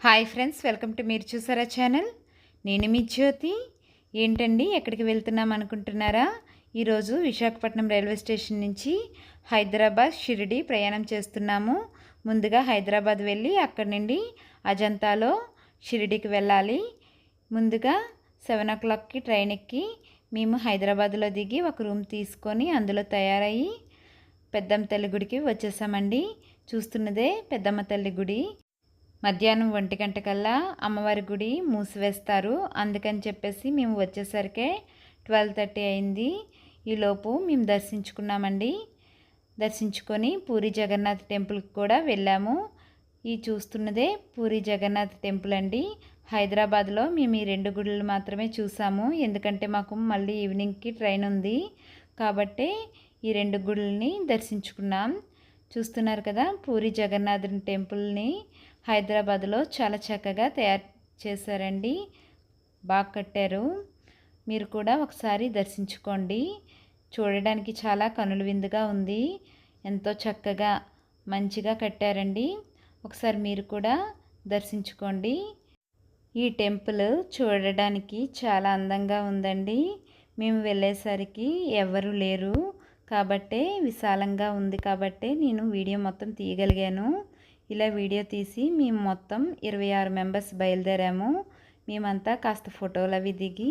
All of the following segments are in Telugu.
హాయ్ ఫ్రెండ్స్, వెల్కమ్ టు మీరు చూసారా ఛానల్. నేను మీ జ్యోతి. ఏంటండి ఎక్కడికి వెళ్తున్నాం అనుకుంటున్నారా? ఈరోజు విశాఖపట్నం రైల్వే స్టేషన్ నుంచి హైదరాబాద్ షిరిడి ప్రయాణం చేస్తున్నాము. ముందుగా హైదరాబాద్ వెళ్ళి అక్కడి నుండి అజంతాలో షిరిడికి వెళ్ళాలి. ముందుగా 7 o'clockకి ట్రైన్ ఎక్కి మేము హైదరాబాద్లో దిగి ఒక రూమ్ తీసుకొని అందులో తయారయ్యి పెద్దమ్మ తల్లి గుడికి వచ్చేసామండి. చూస్తున్నదే పెద్దమ్మ తల్లి గుడి. మధ్యాహ్నం 1 గంటకల్లా అమ్మవారి గుడి మూసివేస్తారు. అందుకని చెప్పేసి మేము వచ్చేసరికి 12:30 అయింది. ఈలోపు మేము దర్శించుకున్నామండి. దర్శించుకొని పూరి జగన్నాథ్ టెంపుల్కి కూడా వెళ్ళాము. ఈ చూస్తున్నదే పూరి జగన్నాథ్ టెంపుల్ అండి. హైదరాబాద్లో మేము ఈ 2 గుడులు మాత్రమే చూసాము. ఎందుకంటే మాకు మళ్ళీ ఈవినింగ్కి ట్రైన్ ఉంది కాబట్టి ఈ 2 గుడుల్ని దర్శించుకున్నాం. చూస్తున్నారు కదా, పూరి జగన్నాథుని టెంపుల్ని హైదరాబాద్లో చాలా చక్కగా తయారు చేశారండి. బాగా కట్టారు. మీరు కూడా ఒకసారి దర్శించుకోండి. చూడడానికి చాలా కనుల విందుగా ఉంది. ఎంతో చక్కగా మంచిగా కట్టారండి. ఒకసారి మీరు కూడా దర్శించుకోండి. ఈ టెంపుల్ చూడడానికి చాలా అందంగా ఉందండి. మేము వెళ్ళేసరికి ఎవరు లేరు కాబట్టే విశాలంగా ఉంది కాబట్టే నేను వీడియో మొత్తం తీయగలిగాను. ఇలా వీడియో తీసి మేము మొత్తం 26 మెంబర్స్ బయలుదేరాము. మేమంతా కాస్త ఫోటోలు అవి దిగి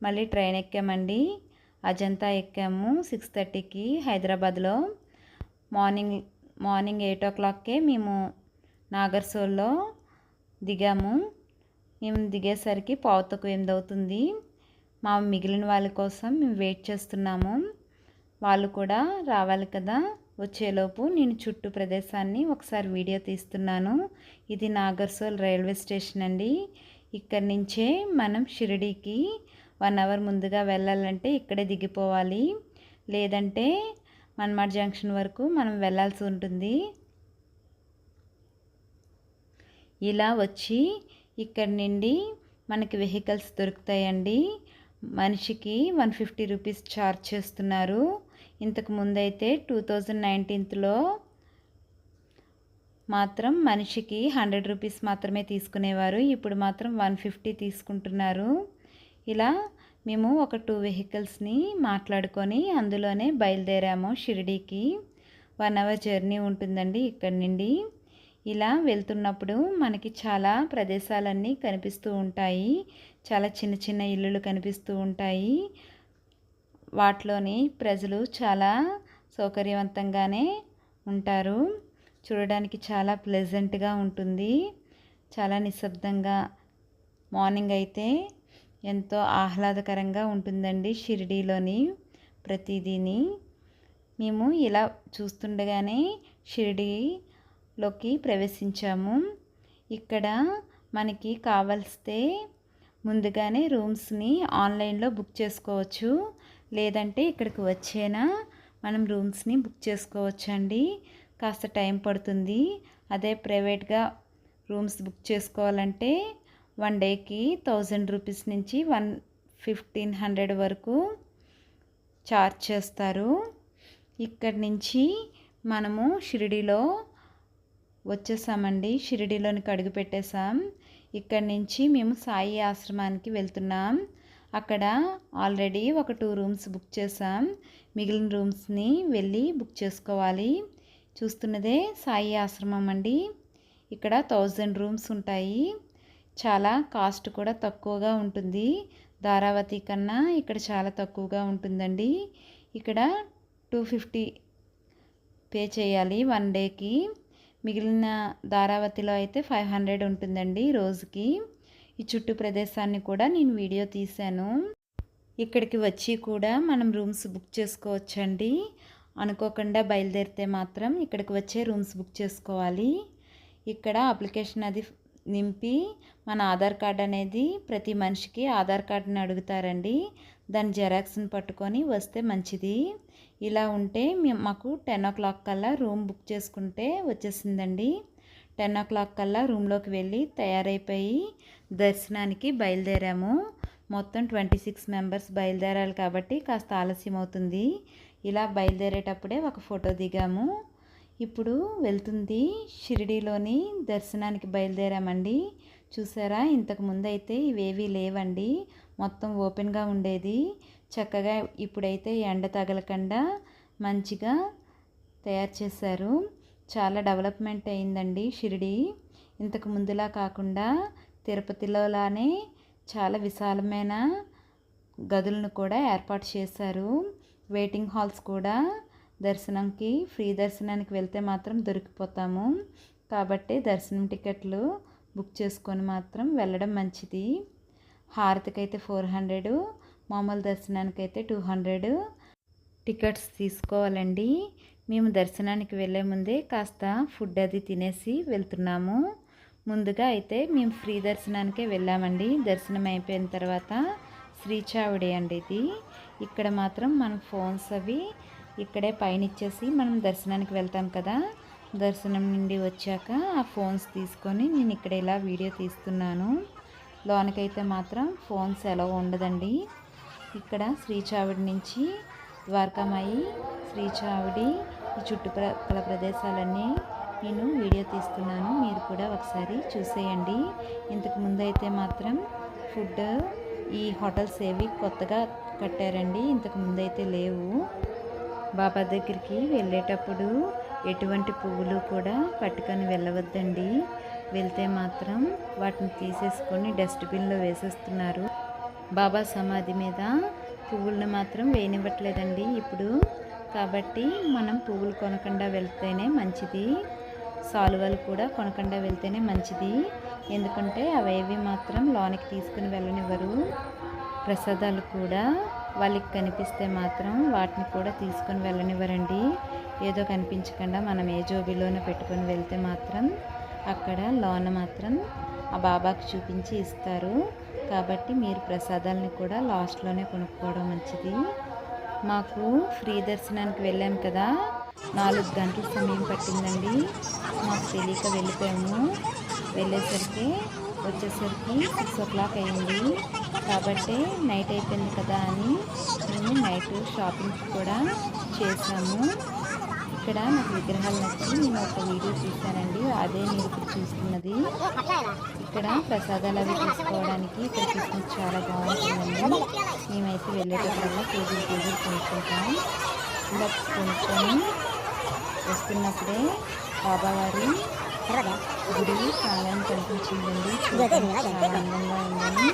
మళ్ళీ ట్రైన్ ఎక్కామండి. అజంతా ఎక్కాము 6:30కి హైదరాబాద్లో. మార్నింగ్ 8 o'clockకే మేము నాగర్సోల్లో దిగాము. మేము దిగేసరికి 7:15 అవుతుంది. మా మిగిలిన వాళ్ళ కోసం మేము వెయిట్ చేస్తున్నాము. వాళ్ళు కూడా రావాలి కదా. వచ్చేలోపు నేను చుట్టూ ప్రదేశాన్ని ఒకసారి వీడియో తీస్తున్నాను. ఇది నాగర్సోల్ రైల్వే స్టేషన్ అండి. ఇక్కడి నుంచే మనం షిరిడీకి 1 hour ముందుగా వెళ్ళాలంటే ఇక్కడే దిగిపోవాలి. లేదంటే మన్మాడ్ జంక్షన్ వరకు మనం వెళ్ళాల్సి ఉంటుంది. ఇలా వచ్చి ఇక్కడి నుండి మనకి వెహికల్స్ దొరుకుతాయండి. మనిషికి 150 రూపీస్ ఛార్జ్ చేస్తున్నారు. ఇంతకు ముందైతే 2019లో మాత్రం మనిషికి 100 రూపీస్ మాత్రమే తీసుకునేవారు. ఇప్పుడు మాత్రం 150 తీసుకుంటున్నారు. ఇలా మేము ఒక 2 వెహికల్స్ని మాట్లాడుకొని అందులోనే బయలుదేరాము షిరిడీకి. 1 hour జర్నీ ఉంటుందండి ఇక్కడి నుండి. ఇలా వెళ్తున్నప్పుడు మనకి చాలా ప్రదేశాలన్నీ కనిపిస్తూ ఉంటాయి. చాలా చిన్న చిన్న ఇల్లులు కనిపిస్తూ ఉంటాయి. వాటిలోని ప్రజలు చాలా సౌకర్యవంతంగానే ఉంటారు. చూడడానికి చాలా ప్లెజెంట్గా ఉంటుంది. చాలా నిశ్శబ్దంగా మార్నింగ్ అయితే ఎంతో ఆహ్లాదకరంగా ఉంటుందండి షిరిడీలోని ప్రతిదీని. మేము ఇలా చూస్తుండగానే షిరిడీలోకి ప్రవేశించాము. ఇక్కడ మనకి కావలిస్తే ముందుగానే రూమ్స్ని ఆన్లైన్లో బుక్ చేసుకోవచ్చు. లేదంటే ఇక్కడికి వచ్చేనా మనం రూమ్స్ని బుక్ చేసుకోవచ్చండి. కాస్త టైం పడుతుంది. అదే ప్రైవేట్గా రూమ్స్ బుక్ చేసుకోవాలంటే 1 dayకి 1000 రూపీస్ నుంచి 1500 వరకు ఛార్జ్ చేస్తారు. ఇక్కడి నుంచి మనము షిరిడీలో వచ్చేసామండి. షిరిడీలోనికి అడుగు పెట్టేసాం. ఇక్కడి నుంచి మేము సాయి ఆశ్రమానికి వెళ్తున్నాం. అక్కడ ఆల్రెడీ ఒక 2 రూమ్స్ బుక్ చేసాం. మిగిలిన రూమ్స్ని వెళ్ళి బుక్ చేసుకోవాలి. చూస్తున్నదే సాయి ఆశ్రమం అండి. ఇక్కడ 1000 రూమ్స్ ఉంటాయి. చాలా కాస్ట్ కూడా తక్కువగా ఉంటుంది. ధారావతి కన్నా ఇక్కడ చాలా తక్కువగా ఉంటుందండి. ఇక్కడ 250 పే చేయాలి 1 dayకి. మిగిలిన ధారావతిలో అయితే 500 ఉంటుందండి రోజుకి. ఈ చుట్టూ ప్రదేశాన్ని కూడా నేను వీడియో తీశాను. ఇక్కడికి వచ్చి కూడా మనం రూమ్స్ బుక్ చేసుకోవచ్చండి. అనుకోకుండా బయలుదేరితే మాత్రం ఇక్కడికి వచ్చే రూమ్స్ బుక్ చేసుకోవాలి. ఇక్కడ అప్లికేషన్ అది నింపి మన ఆధార్ కార్డ్ అనేది ప్రతి మనిషికి ఆధార్ కార్డుని అడుగుతారండి. దాని జెరాక్స్ని పట్టుకొని వస్తే మంచిది. ఇలా ఉంటే మాకు 10 o'clock కల్లా రూమ్ బుక్ చేసుకుంటే వచ్చేసిందండి. 10 o'clock కల్లా రూమ్లోకి వెళ్ళి తయారైపోయి దర్శనానికి బయలుదేరాము. మొత్తం 26 మెంబర్స్ బయలుదేరాలి కాబట్టి కాస్త ఆలస్యం అవుతుంది. ఇలా బయలుదేరేటప్పుడే ఒక ఫోటో దిగాము. ఇప్పుడు వెళ్తుంది షిరిడీలోని దర్శనానికి బయలుదేరామండి. చూసారా, ఇంతకుముందు అయితే ఇవేవీ లేవండి, మొత్తం ఓపెన్గా ఉండేది. చక్కగా ఇప్పుడైతే ఎండ తగలకుండా మంచిగా తయారు చేశారు. చాలా డెవలప్మెంట్ అయిందండి షిరిడీ. ఇంతకు ముందులా కాకుండా తిరుపతిలోలానే చాలా విశాలమైన గదులను కూడా ఏర్పాటు చేశారు. వెయిటింగ్ హాల్స్ కూడా దర్శనంకి ఫ్రీ దర్శనానికి వెళ్తే మాత్రం దొరికిపోతాము. కాబట్టి దర్శనం టికెట్లు బుక్ చేసుకొని మాత్రం వెళ్ళడం మంచిది. హారతికి అయితే 400, మామూలు దర్శనానికి అయితే 200 టికెట్స్ తీసుకోవాలండి. మేము దర్శనానికి వెళ్ళే ముందే కాస్త ఫుడ్ అది తినేసి వెళ్తున్నాము. ముందుగా అయితే మేము ఫ్రీ దర్శనానికే వెళ్ళామండి. దర్శనం అయిపోయిన తర్వాత శ్రీచావిడి అండి ఇది. ఇక్కడ మాత్రం మన ఫోన్స్ అవి ఇక్కడే పైన ఇచ్చేసి మనం దర్శనానికి వెళ్తాం కదా. దర్శనం నుండి వచ్చాక ఆ ఫోన్స్ తీసుకొని నేను ఇక్కడ ఇలా వీడియో తీస్తున్నాను. లోనకైతే మాత్రం ఫోన్స్ ఎలా ఉండదండి. ఇక్కడ శ్రీచావిడి నుంచి ద్వారకామాయి, శ్రీచావిడి, ఈ చుట్టుపక్కల ప్రదేశాలన్నీ నేను వీడియో తీస్తున్నాను. మీరు కూడా ఒకసారి చూసేయండి. ఇంతకు ముందు అయితే మాత్రం ఫుడ్ ఈ హోటల్స్ ఏవి కొత్తగా కట్టారండి, ఇంతకు ముందు అయితే లేవు. బాబా దగ్గరికి వెళ్ళేటప్పుడు ఎటువంటి పువ్వులు కూడా పట్టుకొని వెళ్ళవద్దండి. వెళ్తే మాత్రం వాటిని తీసేసుకొని డస్ట్బిన్లో వేసేస్తున్నారు. బాబా సమాధి మీద పువ్వులను మాత్రం వేయనివ్వట్లేదండి ఇప్పుడు. కాబట్టి మనం పువ్వులు కొనకుండా వెళ్తేనే మంచిది. సాలువలు కూడా కొనకుండా వెళ్తేనే మంచిది. ఎందుకంటే అవేవి మాత్రం లోనికి తీసుకుని వెళ్ళనివ్వరు. ప్రసాదాలు కూడా వాళ్ళకి కనిపిస్తే మాత్రం వాటిని కూడా తీసుకొని వెళ్ళనివ్వరండి. ఏదో కనిపించకుండా మనం ఏ జోబీలోనే పెట్టుకొని వెళ్తే మాత్రం అక్కడ లోన మాత్రం ఆ బాబాకి చూపించి ఇస్తారు. కాబట్టి మీరు ప్రసాదాలని కూడా లాస్ట్లోనే కొనుక్కోవడం మంచిది. మాకు ఫ్రీ దర్శనానికి వెళ్ళాం కదా, 4 గంటల సమయం పట్టిందండి. మాకు తెలియక వెళ్ళిపోయాము. వెళ్ళేసరికి వచ్చేసరికి 6 o'clock అయింది. కాబట్టి నైట్ అయిపోయింది కదా అని మేము నైట్ షాపింగ్ కూడా చేసాము. ఇక్కడ నాకు విగ్రహాలు నచ్చి నేను ఒక వీడియో తీశానండి, అదే మీరు ఇప్పుడు చూస్తున్నది. ఇక్కడ ప్రసాదాలు అవి తీసుకోవడానికి ఇక్కడ కిస్మిస్ చాలా బాగుంటుందండి. మేమైతే వెళ్ళేటప్పుడల్లా కేజీలు కొనుక్కుంటాం. ఇలా కొనుక్కొని వస్తున్నప్పుడే బాబావారి గుడి చాలా కనిపించిందండి. చాలా అందంగా ఉందని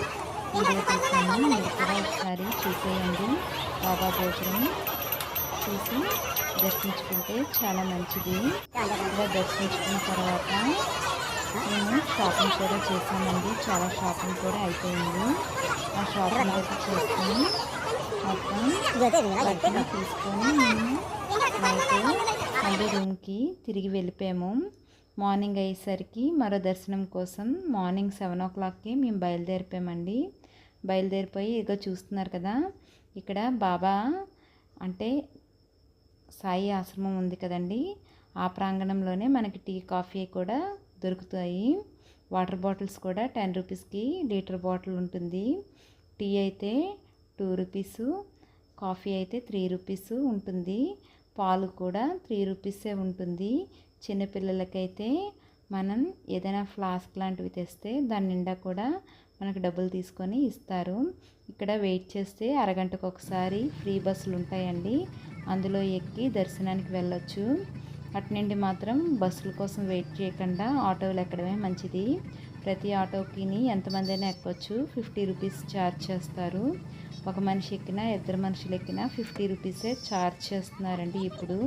వీడియో తీసాను. మీరు కూడా ఒకసారి చూసేయండి. బాబా భోజనం చూసి దర్శించుకుంటే చాలా మంచిది. ఇలా దర్శించుకున్న తర్వాత మేము షాపింగ్ కూడా చేసామండి. చాలా షాపింగ్ కూడా అయిపోయింది. ఆ షాపింగ్ అయితే చేసుకుని మొత్తం వాటిని తీసుకొని మేము నైట్ మళ్ళీ రూమ్కి తిరిగి వెళ్ళిపోయాము. మార్నింగ్ అయ్యేసరికి మరో దర్శనం కోసం మార్నింగ్ 7 o'clockకి మేము బయలుదేరిపోయామండి. బయలుదేరిపోయి ఇదిగో చూస్తున్నారు కదా, ఇక్కడ బాబా అంటే సాయి ఆశ్రమం ఉంది కదండి, ఆ ప్రాంగణంలోనే మనకి టీ కాఫీ కూడా దొరుకుతాయి. వాటర్ బాటిల్స్ కూడా 10 రూపీస్కి లీటర్ బాటిల్ ఉంటుంది. టీ అయితే 2 రూపీస్, కాఫీ అయితే 3 రూపీస్ ఉంటుంది. పాలు కూడా 3 రూపీసే ఉంటుంది. చిన్నపిల్లలకైతే మనం ఏదైనా ఫ్లాస్క్ లాంటివి తెస్తే దాని నిండా కూడా మనకు డబ్బులు తీసుకొని ఇస్తారు. ఇక్కడ వెయిట్ చేస్తే అరగంటకు ఒకసారి ఫ్రీ బస్సులు ఉంటాయండి, అందులో ఎక్కి దర్శనానికి వెళ్ళొచ్చు. అటు నుండి మాత్రం బస్సుల కోసం వెయిట్ చేయకుండా ఆటోలు ఎక్కడమే మంచిది. ప్రతి ఆటోకి ఎంతమంది అయినా ఎక్కొచ్చు. 50 రూపీస్ ఛార్జ్ చేస్తారు. ఒక మనిషి ఎక్కినా 2 మనుషులు ఎక్కినా 50 రూపీసే ఛార్జ్ చేస్తున్నారండి ఇప్పుడు.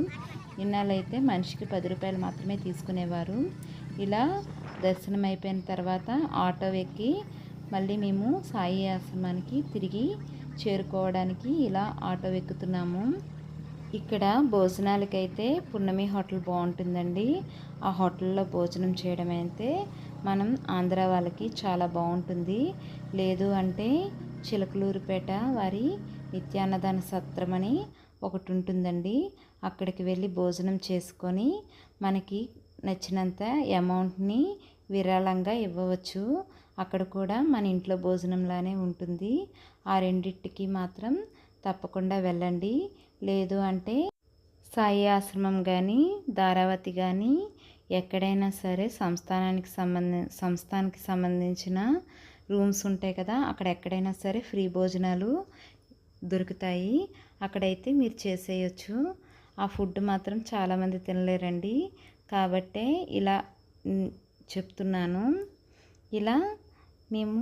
ఇన్నాళ్ళైతే మనిషికి 10 రూపాయలు మాత్రమే తీసుకునేవారు. ఇలా దర్శనం అయిపోయిన తర్వాత ఆటో ఎక్కి మళ్ళీ మేము సాయి ఆశ్రమానికి తిరిగి చేరుకోవడానికి ఇలా ఆటో ఎక్కుతున్నాము. ఇక్కడ భోజనాలకైతే పున్నమి హోటల్ బాగుంటుందండి. ఆ హోటల్లో భోజనం చేయడం అయితే మనం ఆంధ్ర వాళ్ళకి చాలా బాగుంటుంది. లేదు అంటే చిలకలూరుపేట వారి నిత్యాన్నదాన సత్రం అని ఒకటి ఉంటుందండి. అక్కడికి వెళ్ళి భోజనం చేసుకొని మనకి నచ్చినంత అమౌంట్ని విరాళంగా ఇవ్వవచ్చు. అక్కడ కూడా మన ఇంట్లో భోజనంలానే ఉంటుంది. ఆ రెండింటికి మాత్రం తప్పకుండా వెళ్ళండి. లేదు అంటే సాయి ఆశ్రమం కానీ ధారావతి కానీ ఎక్కడైనా సరే సంస్థానానికి సంబంధించిన రూమ్స్ ఉంటాయి కదా, అక్కడ ఎక్కడైనా సరే ఫ్రీ భోజనాలు దొరుకుతాయి. అక్కడైతే మీరు చేసేయచ్చు. ఆ ఫుడ్ మాత్రం చాలామంది తినలేరండి, కాబట్టే ఇలా చెప్తున్నాను. ఇలా మేము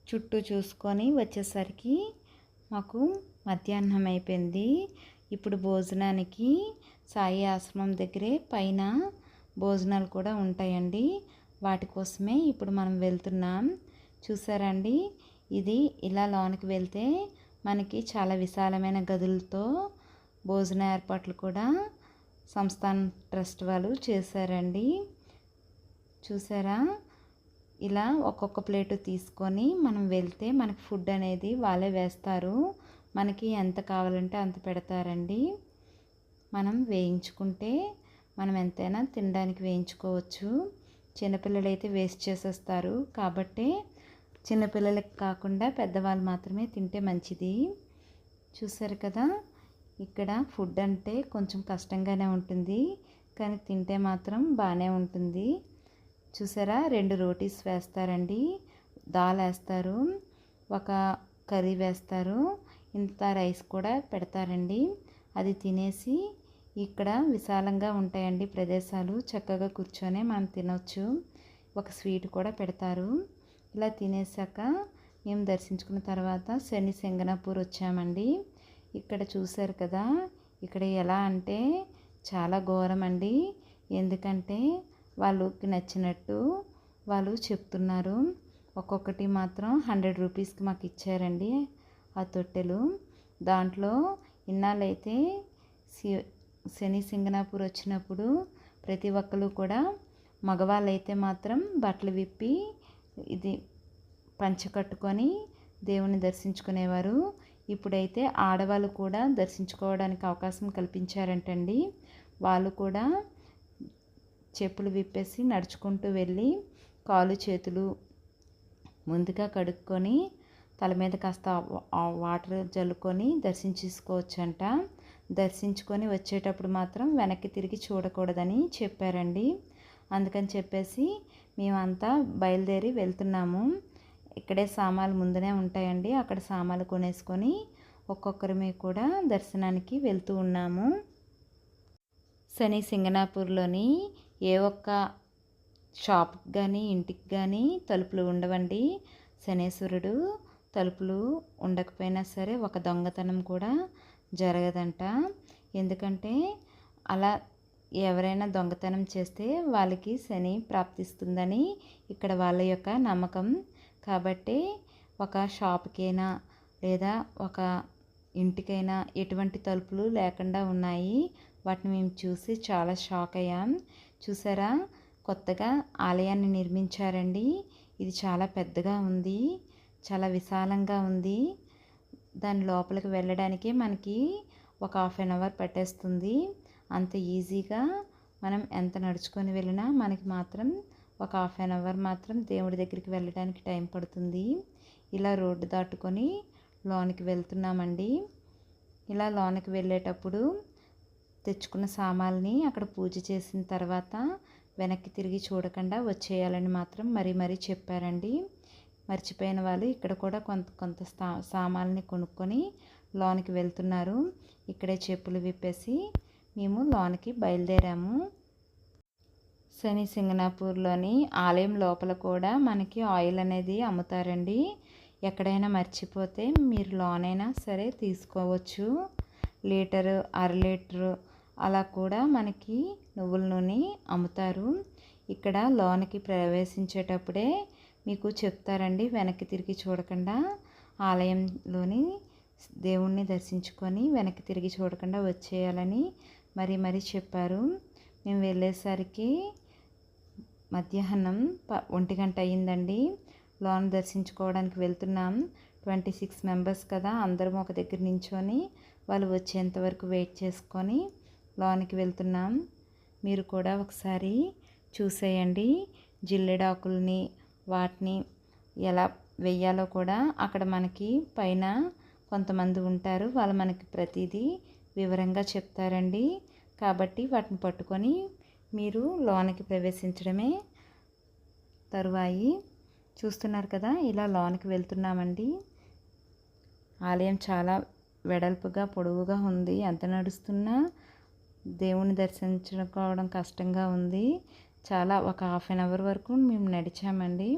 చుట్టూ చూసుకొని వచ్చేసరికి మాకు మధ్యాహ్నం అయిపోయింది. ఇప్పుడు భోజనానికి సాయి ఆశ్రమం దగ్గరే పైన భోజనాలు కూడా ఉంటాయండి. వాటి కోసమే ఇప్పుడు మనం వెళ్తున్నాం. చూసారండి, ఇది ఇలా లోనికి వెళ్తే మనకి చాలా విశాలమైన గదులతో భోజన ఏర్పాట్లు కూడా సంస్థాన్ ట్రస్ట్ వాళ్ళు చేశారండి. చూసారా, ఇలా ఒక్కొక్క ప్లేటు తీసుకొని మనం వెళ్తే మనకి ఫుడ్ అనేది వాళ్ళే వేస్తారు. మనకి ఎంత కావాలంటే అంత పెడతారండి. మనం వేయించుకుంటే మనం ఎంతైనా తినడానికి వేయించుకోవచ్చు. చిన్నపిల్లలు అయితే వేస్ట్ చేసేస్తారు, కాబట్టి చిన్నపిల్లలకి కాకుండా పెద్దవాళ్ళు మాత్రమే తింటే మంచిది. చూసారు కదా, ఇక్కడ ఫుడ్ అంటే కొంచెం కష్టంగానే ఉంటుంది, కానీ తింటే మాత్రం బాగానే ఉంటుంది. చూసారా, 2 రోటీస్ వేస్తారండి, దాల్ వేస్తారు, ఒక కర్రీ వేస్తారు, ఇంత రైస్ కూడా పెడతారండి. అది తినేసి ఇక్కడ విశాలంగా ఉంటాయండి ప్రదేశాలు, చక్కగా కూర్చొని మనం తినొచ్చు. ఒక స్వీట్ కూడా పెడతారు. ఇలా తినేసాక మేము దర్శించుకున్న తర్వాత శని సింగనాపూర్ వచ్చామండి. ఇక్కడ చూసారు కదా, ఇక్కడ ఎలా అంటే చాలా ఘోరం అండి. ఎందుకంటే వాళ్ళకి నచ్చినట్టు వాళ్ళు చెప్తున్నారు. ఒక్కొక్కటి మాత్రం 100 రూపీస్కి మాకు ఇచ్చారండి ఆ తొట్టెలు. దాంట్లో ఇన్నాళ్ళైతే శని సింగనాపూర్ వచ్చినప్పుడు ప్రతి ఒక్కరు కూడా మగవాళ్ళైతే మాత్రం బట్టలు విప్పి ఇది పంచ కట్టుకొని దేవుని దర్శించుకునేవారు. ఇప్పుడైతే ఆడవాళ్ళు కూడా దర్శించుకోవడానికి అవకాశం కల్పించారంటండి. వాళ్ళు కూడా చెప్పులు విప్పేసి నడుచుకుంటూ వెళ్ళి కాళ్ళు చేతులు ముందుగా కడుక్కొని తల మీద కాస్త వాటర్ జల్లుకొని దర్శించుకోవచ్చంట. దర్శించుకొని వచ్చేటప్పుడు మాత్రం వెనక్కి తిరిగి చూడకూడదని చెప్పారండి. అందుకని చెప్పేసి మేమంతా బయలుదేరి వెళ్తున్నాము. ఇక్కడే సామాన్లు ముందునే ఉంటాయండి, అక్కడ సామాన్లు కొనేసుకొని ఒక్కొక్కరిమే కూడా దర్శనానికి వెళ్తూ ఉన్నాము. శని సింగనాపూర్లోని ఏ ఒక్క షాప్కి కానీ ఇంటికి కానీ తలుపులు ఉండవండి. శనేశ్వరుడు తలుపులు ఉండకపోయినా సరే ఒక దొంగతనం కూడా జరగదంట. ఎందుకంటే అలా ఎవరైనా దొంగతనం చేస్తే వాళ్ళకి శని ప్రాప్తిస్తుందని ఇక్కడ వాళ్ళ యొక్క నమ్మకం. కాబట్టి ఒక షాప్కైనా లేదా ఒక ఇంటికైనా ఎటువంటి తలుపులు లేకుండా ఉన్నాయి. వాటిని మేము చూసి చాలా షాక్ అయ్యాం. చూసారా, కొత్తగా ఆలయాన్ని నిర్మించారండి. ఇది చాలా పెద్దగా ఉంది, చాలా విశాలంగా ఉంది. దాని లోపలికి వెళ్ళడానికి మనకి ఒక 1/2 అవర్ పట్టేస్తుంది. అంత ఈజీగా మనం ఎంత నడుచుకొని వెళ్ళినా మనకి మాత్రం ఒక 1/2 అవర్ మాత్రం దేవుడి దగ్గరికి వెళ్ళడానికి టైం పడుతుంది. ఇలా రోడ్డు దాటుకొని లోనికి వెళ్తున్నామండి. ఇలా లోనికి వెళ్ళేటప్పుడు తెచ్చుకున్న సామాన్ని అక్కడ పూజ చేసిన తర్వాత వెనక్కి తిరిగి చూడకుండా వచ్చేయాలని మాత్రం మరీ చెప్పారండి. మర్చిపోయిన వాళ్ళు ఇక్కడ కూడా కొంత సామాన్ని కొనుక్కొని లోనికి వెళ్తున్నారు. ఇక్కడే చెప్పులు విప్పేసి మేము లోనికి బయలుదేరాము. శని సింగనాపూర్లోని ఆలయం లోపల కూడా మనకి ఆయిల్ అనేది అమ్ముతారండి. ఎక్కడైనా మర్చిపోతే మీరు లోనైనా సరే తీసుకోవచ్చు. లీటరు 1/2 లీటరు అలా కూడా మనకి నువ్వుల నూనె అమ్ముతారు. ఇక్కడ లోనికి ప్రవేశించేటప్పుడే మీకు చెప్తారండి, వెనక్కి తిరిగి చూడకుండా ఆలయంలోని దేవుణ్ణి దర్శించుకొని వెనక్కి తిరిగి చూడకుండా వచ్చేయాలని మరీ చెప్పారు. మేము వెళ్ళేసరికి మధ్యాహ్నం 1 గంట అయ్యిందండి. లోన దర్శించుకోవడానికి వెళ్తున్నాం. 26 మెంబర్స్ కదా, అందరం ఒక దగ్గర నించొని వాళ్ళు వచ్చేంత వరకు వెయిట్ చేసుకొని లోనికి వెళ్తున్నాం. మీరు కూడా ఒకసారి చూసేయండి. జిల్లెడాకుల్ని వాటిని ఎలా వెయ్యాలో కూడా అక్కడ మనకి పైన కొంతమంది ఉంటారు, వాళ్ళు మనకి ప్రతిదీ వివరంగా చెప్తారండి. కాబట్టి వాటిని పట్టుకొని మీరు లోనికి ప్రవేశించడమే తరువాయి. చూస్తున్నారు కదా, ఇలా లోనికి వెళ్తున్నామండి. ఆలయం చాలా వెడల్పుగా పొడవుగా ఉంది. ఎంత నడుస్తున్నా దేవుని దర్శించుకోవడం కష్టంగా ఉంది. చాలా ఒక హాఫ్ అన్ అవర్ వరకు మేము నడిచామండి.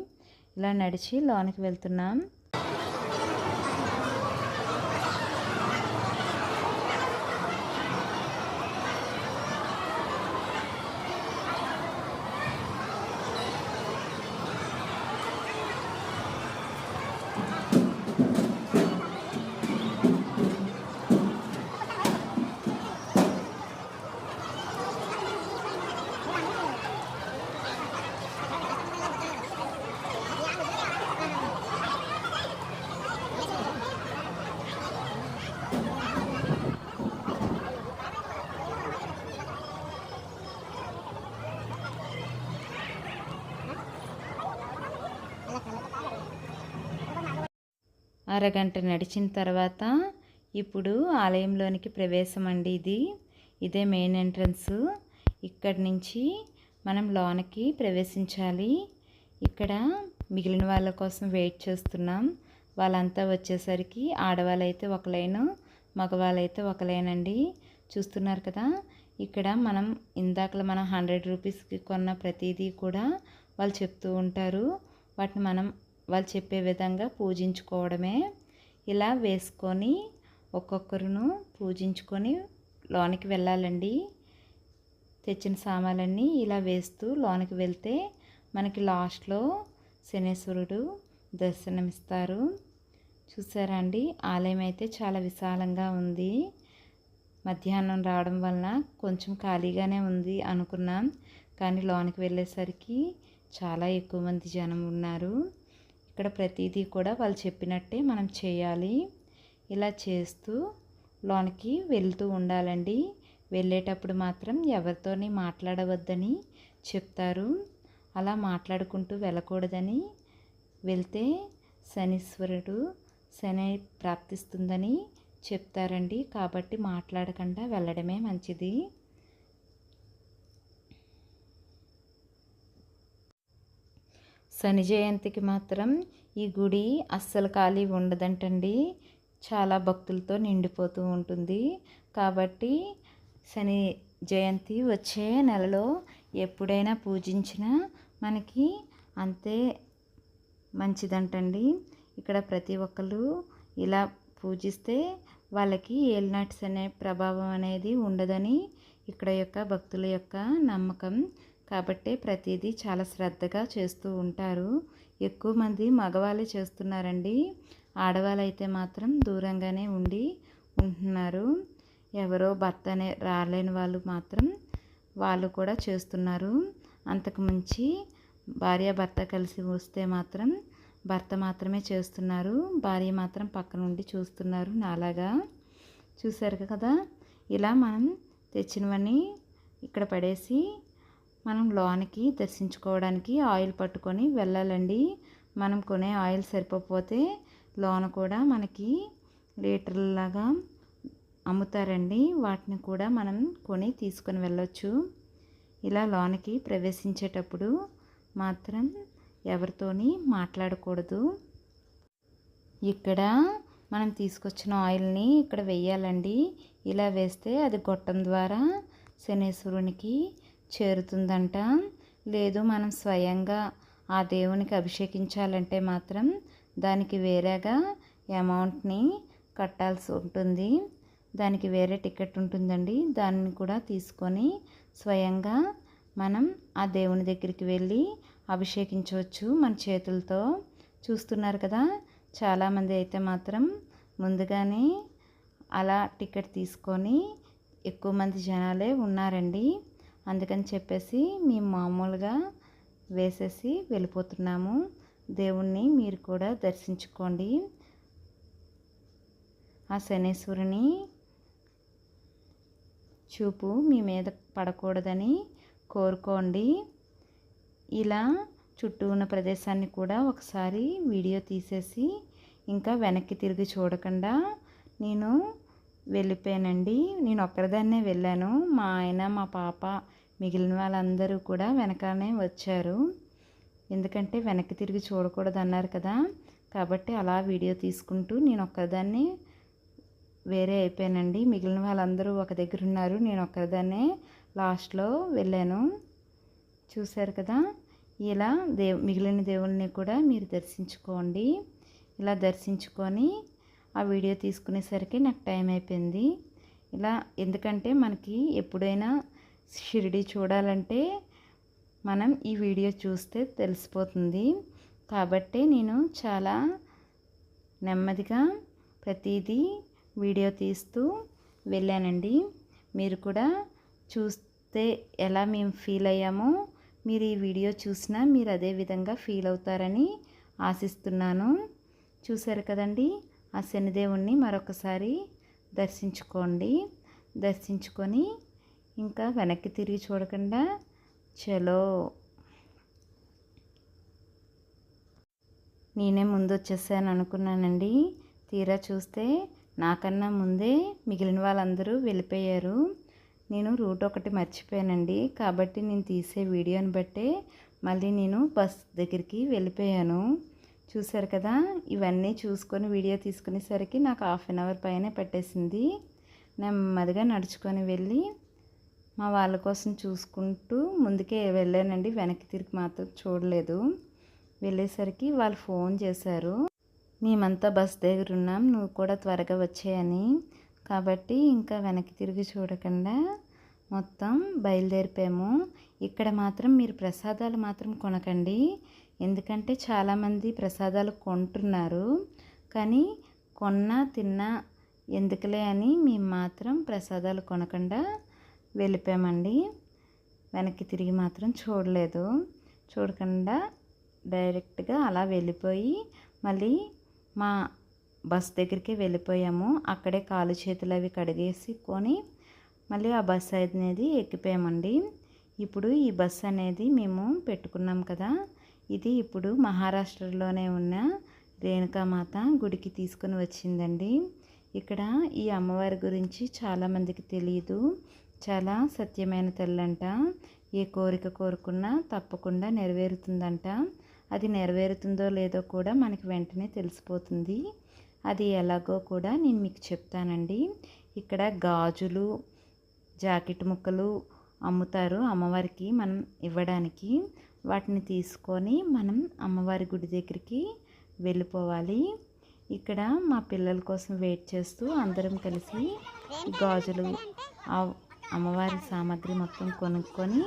ఇలా నడిచి లోనికి వెళ్తున్నాం. అరగంట నడిచిన తర్వాత ఇప్పుడు ఆలయంలోనికి ప్రవేశం అండి. ఇదే మెయిన్ ఎంట్రన్స్. ఇక్కడి నుంచి మనం లోనికి ప్రవేశించాలి. ఇక్కడ మిగిలిన వాళ్ళ కోసం వెయిట్ చేస్తున్నాం. వాళ్ళంతా వచ్చేసరికి ఆడవాళ్ళైతే ఒక లైను, మగవాళ్ళైతే ఒక లైన్ అండి. చూస్తున్నారు కదా, ఇక్కడ మనం ఇందాకలా మనం 100 రూపీస్కి కొన్న ప్రతిదీ కూడా వాళ్ళు చెప్తూ ఉంటారు. వాటిని మనం వాళ్ళు చెప్పే విధంగా పూజించుకోవడమే. ఇలా వేసుకొని ఒక్కొక్కరును పూజించుకొని లోనికి వెళ్ళాలండి. తెచ్చిన సామాన్లన్నీ ఇలా వేస్తూ లోనికి వెళ్తే మనకి లాస్ట్లో శనేశ్వరుడు దర్శనమిస్తారు. చూసారా అండి, ఆలయం అయితే చాలా విశాలంగా ఉంది. మధ్యాహ్నం రావడం వలన కొంచెం ఖాళీగానే ఉంది అనుకున్నాం, కానీ లోనికి వెళ్ళేసరికి చాలా ఎక్కువ మంది జనం ఉన్నారు. ఇక్కడ ప్రతిదీ కూడా వాళ్ళు చెప్పినట్టే మనం చేయాలి. ఇలా చేస్తూ లోనికి వెళ్తూ ఉండాలండి. వెళ్ళేటప్పుడు మాత్రం ఎవరితోని మాట్లాడవద్దని చెప్తారు. అలా మాట్లాడుకుంటూ వెళ్ళకూడదని, వెళ్తే శని ప్రాప్తిస్తుందని చెప్తారండి. కాబట్టి మాట్లాడకుండా వెళ్ళడమే మంచిది. శని జయంతికి మాత్రం ఈ గుడి అస్సలు ఖాళీ ఉండదంటండి. చాలా భక్తులతో నిండిపోతూ ఉంటుంది. కాబట్టి శని జయంతి వచ్చే నెలలో ఎప్పుడైనా పూజించినా మనకి అంతే మంచిదంటండి. ఇక్కడ ప్రతి ఒక్కరు ఇలా పూజిస్తే వాళ్ళకి ఏలినాటి శని ప్రభావం అనేది ఉండదని ఇక్కడ యొక్క భక్తుల యొక్క నమ్మకం. కాబట్టి ప్రతిదీ చాలా శ్రద్ధగా చేస్తూ ఉంటారు. ఎక్కువ మంది మగవాళ్ళే చేస్తున్నారండి. ఆడవాళ్ళు అయితే మాత్రం దూరంగానే ఉంటున్నారు. ఎవరో భర్త రాలేని వాళ్ళు మాత్రం వాళ్ళు కూడా చేస్తున్నారు. అంతకు మించి భార్యాభర్త కలిసి వస్తే మాత్రం భర్త మాత్రమే చేస్తున్నారు, భార్య మాత్రం పక్క నుండి చూస్తున్నారు నాలాగా. చూసారు కదా, ఇలా మనం తెచ్చినవన్నీ ఇక్కడ పడేసి మనం లోనికి దర్శించుకోవడానికి ఆయిల్ పట్టుకొని వెళ్ళాలండి. మనం కొనే ఆయిల్ సరిపోతే లోన కూడా మనకి లీటర్లాగా అమ్ముతారండి. వాటిని కూడా మనం కొని తీసుకొని వెళ్ళొచ్చు. ఇలా లోనికి ప్రవేశించేటప్పుడు మాత్రం ఎవరితోని మాట్లాడకూడదు. ఇక్కడ మనం తీసుకొచ్చిన ఆయిల్ని ఇక్కడ వేయాలండి. ఇలా వేస్తే అది గొట్టం ద్వారా శనేశ్వరునికి చేరుతుందంట. లేదు మనం స్వయంగా ఆ దేవునికి అభిషేకించాలంటే మాత్రం దానికి వేరేగా అమౌంట్ని కట్టాల్సి ఉంటుంది. దానికి వేరే టికెట్ ఉంటుందండి. దాన్ని కూడా తీసుకొని స్వయంగా మనం ఆ దేవుని దగ్గరికి వెళ్ళి అభిషేకించవచ్చు మన చేతులతో. చూస్తున్నారు కదా, చాలామంది అయితే మాత్రం ముందుగానే అలా టికెట్ తీసుకొని ఎక్కువ మంది జనాలే ఉన్నారండి. అందుకని చెప్పేసి మేము మామూలుగా వేసేసి వెళ్ళిపోతున్నాము. దేవుణ్ణి మీరు కూడా దర్శించుకోండి. ఆ శనేశ్వరుని చూపు మీ మీద పడకూడదని కోరుకోండి. ఇలా చుట్టూ ఉన్న ప్రదేశాన్ని కూడా ఒకసారి వీడియో తీసేసి ఇంకా వెనక్కి తిరిగి చూడకుండా నేను వెళ్ళిపోయానండి. నేను ఒక్కరిదాన్నే వెళ్ళాను. మా ఆయన, మా పాప, మిగిలిన వాళ్ళందరూ కూడా వెనకాలనే వచ్చారు. ఎందుకంటే వెనక్కి తిరిగి చూడకూడదు అన్నారు కదా, కాబట్టి అలా వీడియో తీసుకుంటూ నేను ఒక్కదాన్ని వేరే అయిపోయానండి. మిగిలిన వాళ్ళందరూ ఒక దగ్గర ఉన్నారు, నేను ఒక్కదాన్నే లాస్ట్లో వెళ్ళాను. చూశారు కదా, ఇలా మిగిలిన దేవుళ్ళని కూడా మీరు దర్శించుకోండి. ఇలా దర్శించుకొని ఆ వీడియో తీసుకునేసరికి నాకు టైం అయిపోయింది. ఇలా ఎందుకంటే మనకి ఎప్పుడైనా షిరిడి చూడాలంటే మనం ఈ వీడియో చూస్తే తెలిసిపోతుంది. కాబట్టి నేను చాలా నెమ్మదిగా ప్రతిదీ వీడియో తీస్తూ వెళ్ళానండి. మీరు కూడా చూస్తే ఎలా మేము ఫీల్ అయ్యామో మీరు ఈ వీడియో చూసినా మీరు అదే విధంగా ఫీల్ అవుతారని ఆశిస్తున్నాను. చూశారు కదండి, ఆ శనిదేవుణ్ణి మరొకసారి దర్శించుకోండి. దర్శించుకొని ఇంకా వెనక్కి తిరిగి చూడకుండా చలో. నేనే ముందు వచ్చేసాను అనుకున్నానండి. తీరా చూస్తే నాకన్నా ముందే మిగిలిన వాళ్ళందరూ వెళ్ళిపోయారు. నేను రూట్ ఒకటి మర్చిపోయానండి. కాబట్టి నేను తీసే వీడియోని బట్టే మళ్ళీ నేను బస్ దగ్గరికి వెళ్ళిపోయాను. చూశారు కదా, ఇవన్నీ చూసుకొని వీడియో తీసుకునేసరికి నాకు 1/2 అవర్ పైనే పట్టేసింది. నెమ్మదిగా నడుచుకొని వెళ్ళి మా వాళ్ళ కోసం చూసుకుంటూ ముందుకే వెళ్ళానండి. వెనక్కి తిరిగి మాత్రం చూడలేదు. వెళ్ళేసరికి వాళ్ళు ఫోన్ చేశారు, మేమంతా బస్ దగ్గర ఉన్నాం, నువ్వు కూడా త్వరగా వచ్చేయని. కాబట్టి ఇంకా వెనక్కి తిరిగి చూడకుండా మొత్తం బయలుదేరిపోయాము. ఇక్కడ మాత్రం మీరు ప్రసాదాలు మాత్రం కొనకండి. ఎందుకంటే చాలామంది ప్రసాదాలు కొంటున్నారు, కానీ కొన్నా తిన్నా ఎందుకులే అని మేము మాత్రం ప్రసాదాలు కొనకుండా వెళ్ళిపోయామండి. వెనక్కి తిరిగి మాత్రం చూడకుండా డైరెక్ట్గా అలా వెళ్ళిపోయి మళ్ళీ మా బస్ దగ్గరికి వెళ్ళిపోయాము. అక్కడే కాలు చేతులు అవి కడిగేసుకొని మళ్ళీ ఆ బస్ అనేది ఎక్కిపోయామండి. ఇప్పుడు ఈ బస్ అనేది మేము పెట్టుకున్నాం కదా, ఇది ఇప్పుడు మహారాష్ట్రలోనే ఉన్న రేణుకామాత గుడికి తీసుకొని వచ్చిందండి. ఇక్కడ ఈ అమ్మవారి గురించి చాలామందికి తెలియదు. చాలా సత్యమైన తల్లంట. ఏ కోరిక కోరుకున్నా తప్పకుండా నెరవేరుతుందంట. అది నెరవేరుతుందో లేదో కూడా మనకి వెంటనే తెలిసిపోతుంది. అది ఎలాగో కూడా నేను మీకు చెప్తానండి. ఇక్కడ గాజులు, జాకెట్ ముక్కలు అమ్ముతారు అమ్మవారికి మనం ఇవ్వడానికి. వాటిని తీసుకొని మనం అమ్మవారి గుడి దగ్గరికి వెళ్ళిపోవాలి. ఇక్కడ మా పిల్లల కోసం వెయిట్ చేస్తూ అందరం కలిసి గాజులు, అమ్మవారి సామాగ్రి మొత్తం కొనుక్కొని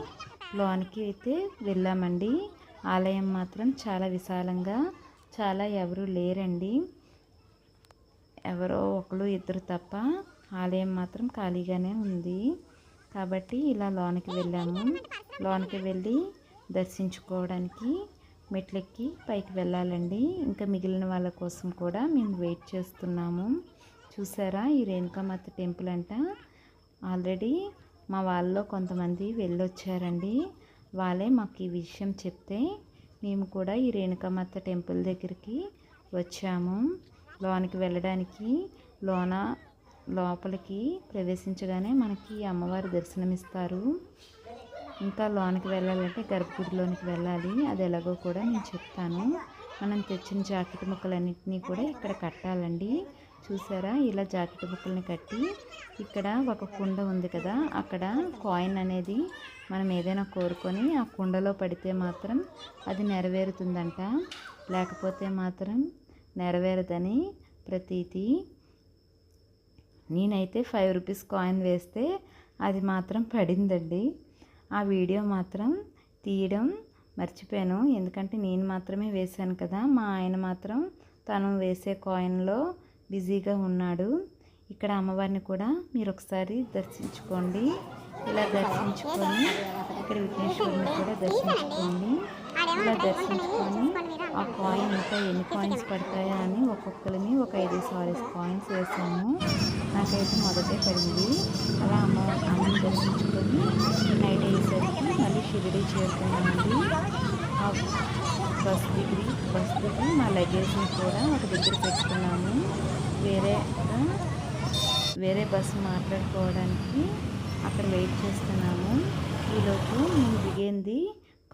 లోనికి అయితే వెళ్ళామండి. ఆలయం మాత్రం చాలా విశాలంగా, చాలా ఎవరు లేరండి, ఎవరో ఒకరు ఇద్దరు తప్ప ఆలయం మాత్రం ఖాళీగానే ఉంది. కాబట్టి ఇలా లోనికి వెళ్ళాము. లోనికి వెళ్ళి దర్శించుకోవడానికి మెట్లెక్కి పైకి వెళ్ళాలండి. ఇంకా మిగిలిన వాళ్ళ కోసం కూడా మేము వెయిట్ చేస్తున్నాము. చూసారా, ఈ రేణుకామాత టెంపుల్ అంట. ఆల్రెడీ మా వాళ్ళలో కొంతమంది వెళ్ళొచ్చారండి. వాళ్ళే మాకు ఈ విషయం చెప్తే మేము కూడా ఈ రేణుకామాత టెంపుల్ దగ్గరికి వచ్చాము. లోనికి వెళ్ళడానికి లోపలికి ప్రవేశించగానే మనకి అమ్మవారి దర్శనమిస్తారు. ఇంకా లోనికి వెళ్ళాలంటే గర్భగుడిలోనికి వెళ్ళాలి. అది ఎలాగో కూడా నేను చెప్తాను. మనం తెచ్చిన జాకెట్ ముక్కలన్నింటినీ కూడా ఇక్కడ కట్టాలండి. చూసారా, ఇలా జాకెట్ ముక్కల్ని కట్టి ఇక్కడ ఒక కుండ ఉంది కదా, అక్కడ కాయిన్ అనేది మనం ఏదైనా కోరుకొని ఆ కుండలో పడితే మాత్రం అది నెరవేరుతుందంట, లేకపోతే మాత్రం నెరవేరదని ప్రతీతి. నేనైతే 5 రూపీస్ కాయిన్ వేస్తే అది మాత్రం పడిందండి. ఆ వీడియో మాత్రం తీయడం మర్చిపోయాను, ఎందుకంటే నేను మాత్రమే వేశాను కదా. మా ఆయన మాత్రం తను వేసే కాయిన్లో బిజీగా ఉన్నాడు. ఇక్కడ అమ్మవారిని కూడా మీరు ఒకసారి దర్శించుకోండి. ఇలా దర్శించుకొని ఇక్కడ విఘ్నేశ్వరుని కూడా దర్శించుకోండి. ఇలా దర్శించుకొని ఆ కాయిన్ ఇంకా ఎన్ని కాయిన్స్ పడతాయా అని ఒక్కొక్కరిని ఒక 5 కాయిన్స్ వేసాము. నాకైతే మొదటే పడింది. అలా అమ్మని దర్శించుకొని నైట్ అయ్యేసరికి మళ్ళీ షిరిడి చేరుకున్నామండి. బస్ దిగి మా లగేజ్ని కూడా ఒక దగ్గర పెట్టుకున్నాము. వేరే బస్సు మాట్లాడుకోవడానికి అక్కడ వెయిట్ చేస్తున్నాము. ఈలోపు మేము దిగింది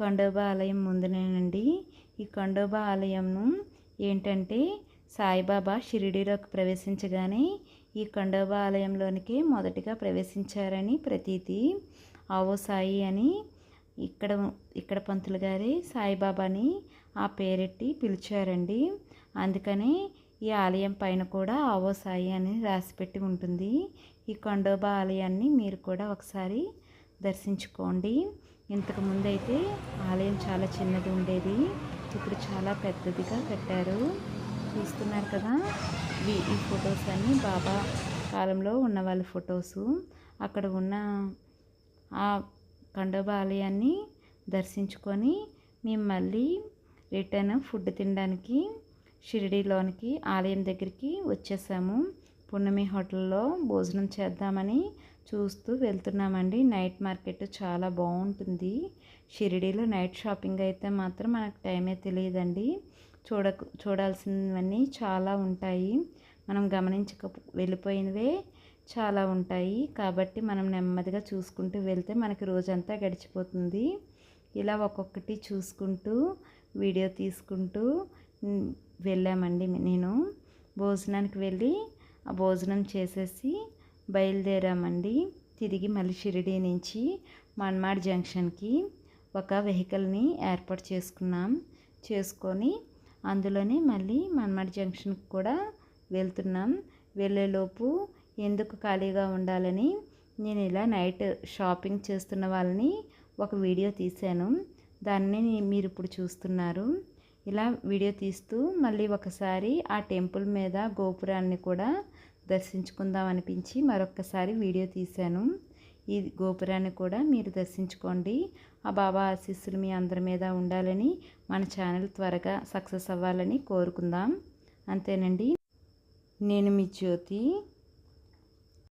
ఖండోబా ఆలయం ముందునేనండి. ఈ ఖండోబా ఆలయంను ఏంటంటే సాయిబాబా షిరిడీలోకి ప్రవేశించగానే ఈ ఖండోబా ఆలయంలోనికి మొదటిగా ప్రవేశించారని ప్రతీతి. ఆవో సాయి అని ఇక్కడ పంతులు గారి సాయిబాబాని ఆ పేరెట్టి పిలిచారండి. అందుకని ఈ ఆలయం పైన కూడా ఆవో సాయి అని రాసిపెట్టి ఉంటుంది. ఈ ఖండోబా ఆలయాన్ని మీరు కూడా ఒకసారి దర్శించుకోండి. ఇంతకుముందు అయితే ఆలయం చాలా చిన్నది ఉండేది, ఇప్పుడు చాలా పెద్దదిగా కట్టారు. చూస్తున్నారు కదా, ఈ ఫొటోస్ అన్నీ బాబా కాలంలో ఉన్న వాళ్ళ ఫొటోసు. అక్కడ ఉన్న ఆ ఖండోబా ఆలయాన్ని దర్శించుకొని మేము మళ్ళీ రిటర్న్ ఫుడ్ తినడానికి షిరిడీలోనికి ఆలయం దగ్గరికి వచ్చేసాము. పున్నమి హోటల్లో భోజనం చేద్దామని చూస్తూ వెళ్తున్నామండి. నైట్ మార్కెట్ చాలా బాగుంటుంది షిరిడీలో. నైట్ షాపింగ్ అయితే మాత్రం మనకు టైమే తెలియదండి. చూడాల్సినవన్నీ చాలా ఉంటాయి. మనం గమనించక వెళ్ళిపోయినవే చాలా ఉంటాయి. కాబట్టి మనం నెమ్మదిగా చూసుకుంటూ వెళ్తే మనకి రోజంతా గడిచిపోతుంది. ఇలా ఒక్కొక్కటి చూసుకుంటూ వీడియో తీసుకుంటూ వెళ్ళామండి. నేను భోజనానికి వెళ్ళి ఆ భోజనం చేసేసి బయలుదేరామండి. తిరిగి మళ్ళీ షిరిడీ నుంచి మన్మాడ్ జంక్షన్కి ఒక వెహికల్ని ఏర్పాటు చేసుకొని అందులోనే మళ్ళీ మన్మాడ్ జంక్షన్కి కూడా వెళ్తున్నాం. వెళ్ళేలోపు ఎందుకు ఖాళీగా ఉండాలని నేను ఇలా నైట్ షాపింగ్ చేస్తున్న వాళ్ళని ఒక వీడియో తీశాను. దాన్ని మీరు ఇప్పుడు చూస్తున్నారు. ఇలా వీడియో తీస్తూ మళ్ళీ ఒకసారి ఆ టెంపుల్ మీద గోపురాన్ని కూడా దర్శించుకుందాం అనిపించి మరొకసారి వీడియో తీశాను. ఈ గోపురాన్ని కూడా మీరు దర్శించుకోండి. ఆ బాబా ఆశీస్సులు మీ అందరి మీద ఉండాలని, మన ఛానల్ త్వరగా సక్సెస్ అవ్వాలని కోరుకుందాం. అంతేనండి. నేను మీ జ్యోతి.